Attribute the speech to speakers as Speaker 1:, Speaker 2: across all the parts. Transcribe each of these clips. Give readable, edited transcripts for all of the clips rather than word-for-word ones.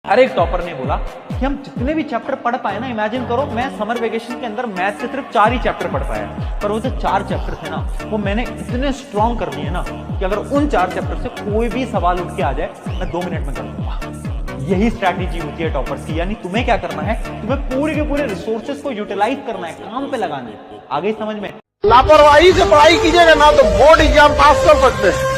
Speaker 1: अरे एक टॉपर ने बोला कि हम जितने भी चैप्टर पढ़ पाए ना, इमेजिन करो मैं समर वेकेशन के अंदर मैथ से सिर्फ 4 ही चैप्टर पढ़ पाया, पर वो जो 4 चैप्टर थे ना वो मैंने इतने स्ट्रॉन्ग कर दिए ना कि अगर उन 4 चैप्टर से कोई भी सवाल उठ के आ जाए मैं 2 मिनट में कर दूंगा। यही स्ट्रैटेजी होती है टॉपर्स की। यानी तुम्हें क्या करना है, तुम्हें पूरे के पूरे रिसोर्सेज को यूटिलाइज करना है, काम पे लगाना है। आगे समझ में?
Speaker 2: लापरवाही से पढ़ाई कीजिएगा ना तो बोर्ड एग्जाम पास कर सकते हैं,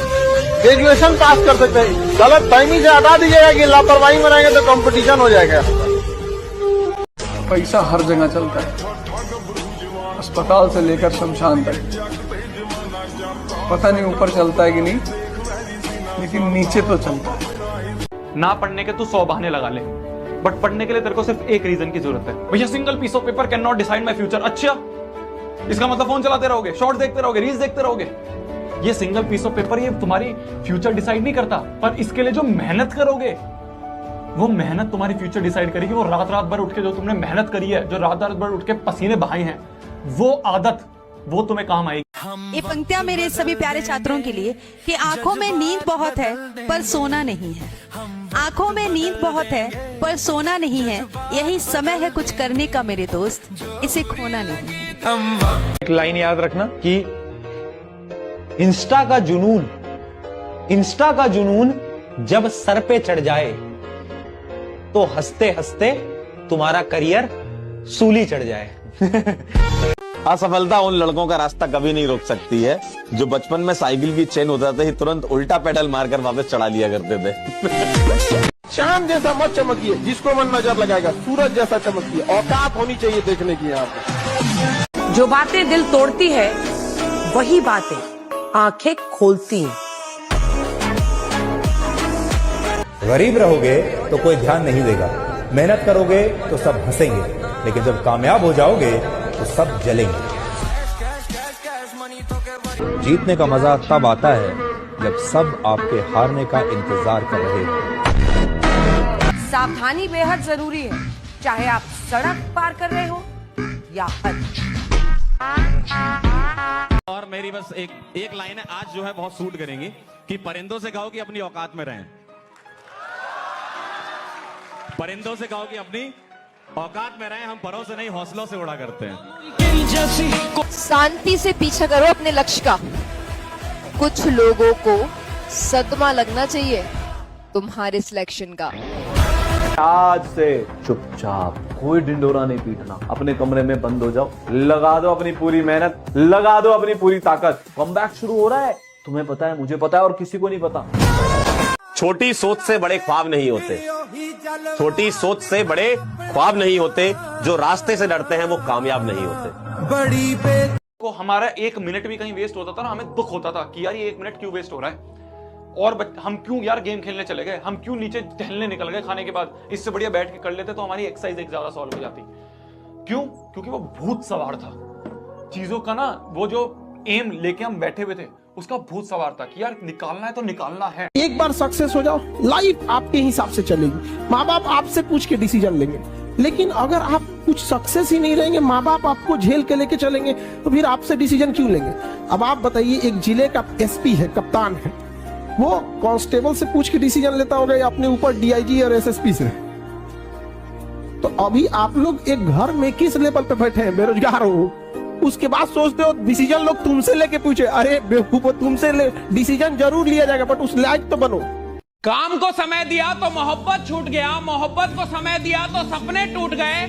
Speaker 2: ग्रेजुएशन पास कर सकते हैं। गलत फहमी से हटा दीजिएगा कि लापरवाही बनाएंगे तो कंपटीशन हो जाएगा।
Speaker 3: पैसा हर जगह चलता है, अस्पताल से लेकर शमशान तक। पता नहीं ऊपर चलता है कि नहीं, लेकिन नीचे तो चलता है।
Speaker 1: ना पढ़ने के तू 100 बहाने लगा ले, बट पढ़ने के लिए तेरे को सिर्फ एक रीजन की जरूरत है। भैया single piece of paper can not decide my future. अच्छा, इसका मतलब फोन चलाते रहोगे, शॉर्ट्स देखते रहोगे, रील्स देखते रहोगे। ये सिंगल पीस ऑफ पेपर ये तुम्हारी फ्यूचर डिसाइड नहीं करता, पर इसके लिए जो मेहनत करोगे वो मेहनत तुम्हारी फ्यूचर डिसाइड करेगी। वो रात रात भर उठ के जो तुमने मेहनत करी है, जो रात रात भर उठ के पसीने बहाए हैं, वो आदत वो तुम्हें काम आएगी।
Speaker 4: ये पंक्तियां मेरे सभी प्यारे छात्रों के लिए कि आंखों में नींद बहुत है पर सोना नहीं है। आंखों में नींद बहुत है पर सोना नहीं है, यही समय है कुछ करने का मेरे दोस्त, इसे खोना नहीं है।
Speaker 5: एक लाइन याद रखना कि इंस्टा का जुनून जब सर पे चढ़ जाए तो हंसते हंसते तुम्हारा करियर सूली चढ़ जाए।
Speaker 6: असफलता उन लड़कों का रास्ता कभी नहीं रोक सकती है जो बचपन में साइकिल की चेन उतरते ही तुरंत उल्टा पेडल मारकर वापस चढ़ा लिया करते थे।
Speaker 2: चांद जैसा मत चमकिए, जिसको मन नजर लगाएगा, सूरज जैसा चमकिए। औकात होनी चाहिए देखने की। आपको
Speaker 7: जो बातें दिल तोड़ती है वही बातें आंखें खोलती हैं।
Speaker 8: गरीब रहोगे तो कोई ध्यान नहीं देगा, मेहनत करोगे तो सब हंसेंगे, लेकिन जब कामयाब हो जाओगे तो सब जलेंगे। जीतने का मजा तब आता है जब सब आपके हारने का इंतजार कर रहे हो।
Speaker 7: सावधानी बेहद जरूरी है, चाहे आप सड़क पार कर रहे हो या हद।
Speaker 9: और मेरी बस एक लाइन है, आज जो है बहुत सूट करेंगी कि परिंदों से कहो कि अपनी औकात में रहें। परिंदों से कहो कि अपनी औकात में रहें, हम परों से नहीं हौसलों से उड़ा करते हैं।
Speaker 4: शांति से पीछा करो अपने लक्ष्य का। कुछ लोगों को सदमा लगना चाहिए तुम्हारे सिलेक्शन का।
Speaker 10: आज से चुपचाप, कोई ढिंडोरा नहीं पीटना, अपने कमरे में बंद हो जाओ, लगा दो अपनी पूरी मेहनत, लगा दो अपनी पूरी ताकत। कमबैक शुरू हो रहा है, तुम्हें पता है, मुझे पता है और किसी को नहीं पता।
Speaker 6: छोटी सोच से बड़े ख्वाब नहीं होते, छोटी सोच से बड़े ख्वाब नहीं होते, जो रास्ते से डरते हैं वो कामयाब नहीं होते।
Speaker 1: को हमारा 1 मिनट भी कहीं वेस्ट होता था ना, हमें दुख होता था कि यार ये 1 मिनट क्यों वेस्ट हो रहा है, और हम क्यों यार गेम खेलने चले गए, हम क्यों नीचे टहलने निकल गए खाने के बाद, इससे बढ़िया बैठ के कर लेते तो हमारी एक्सरसाइज एक ज्यादा सॉल्व हो जाती। क्यों? क्योंकि वो भूत सवार था चीजों का ना, वो जो एम लेके हम बैठे हुए थे उसका भूत सवार था कि यार निकालना है तो निकालना है।
Speaker 2: एक बार सक्सेस हो जाओ, लाइफ आपके हिसाब से चलेगी। माँ बाप आपसे पूछ के डिसीजन लेंगे, लेकिन अगर आप कुछ सक्सेस ही नहीं रहेंगे, माँ बाप आपको झेल के लेके चलेंगे, तो फिर आपसे डिसीजन क्यों लेंगे? अब आप बताइए, एक जिले का एसपी है, कप्तान है, वो कांस्टेबल से पूछ के डिसीजन लेता होगा या अपने ऊपर डीआईजी और एसएसपी से? तो अभी आप लोग एक घर में किस लेवल पे बैठे हैं, बेरोजगार हो, उसके बाद सोचते हो डिसीजन लोग तुमसे लेके पूछे। अरे बेवकूफो, तुमसे डिसीजन जरूर लिया जाएगा, बट उस लायक तो बनो।
Speaker 11: काम को समय दिया तो मोहब्बत छूट गया, मोहब्बत को समय दिया तो सपने टूट गए।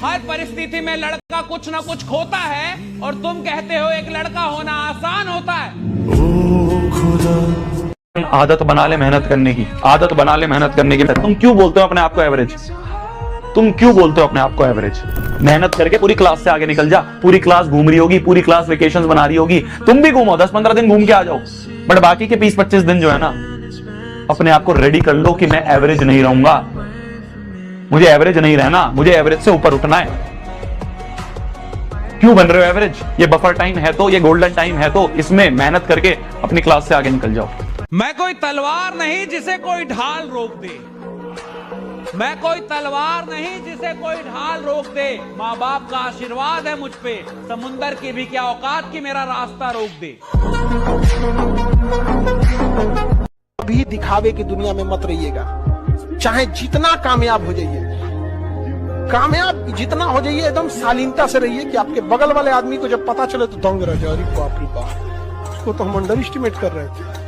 Speaker 11: हर परिस्थिति में लड़का कुछ ना कुछ खोता है, और तुम कहते हो एक लड़का होना आसान होता है।
Speaker 1: आदत बना ले मेहनत करने की, आदत बना ले मेहनत करने की। तुम क्यों बोलते हो अपने आप को एवरेज? तुम क्यों बोलते हो अपने आप को एवरेज? मेहनत करके पूरी क्लास से आगे निकल जा। पूरी क्लास घूम रही होगी, पूरी क्लास वेकेशंस बना रही होगी, तुम भी घूमो, 10-15 दिन घूम के आ जाओ, बट बाकी के 20-25 दिन जो है ना, अपने आप को रेडी कर लो कि मैं एवरेज नहीं रहूंगा, मुझे एवरेज नहीं रहना, मुझे एवरेज से ऊपर उठना है। क्यों बन रहे हो एवरेज? ये बफर टाइम है तो, ये गोल्डन टाइम है तो, इसमें मेहनत करके अपनी क्लास से आगे निकल जाओ।
Speaker 11: मैं कोई तलवार नहीं जिसे कोई ढाल रोक दे, मैं कोई तलवार नहीं जिसे कोई ढाल रोक दे। माँ बाप का आशीर्वाद है मुझ पे, समुंदर की भी क्या औकात की मेरा रास्ता रोक दे।
Speaker 2: अभी दिखावे की दुनिया में मत रहिएगा। चाहे जितना कामयाब हो जाइए, कामयाब जितना हो जाइए, एकदम शालीनता से रहिए कि आपके बगल वाले आदमी को जब पता चले तो दंग रह जाए, अरे बाप रे बाप, उसको तो हम अंडर एस्टिमेट कर रहे थे।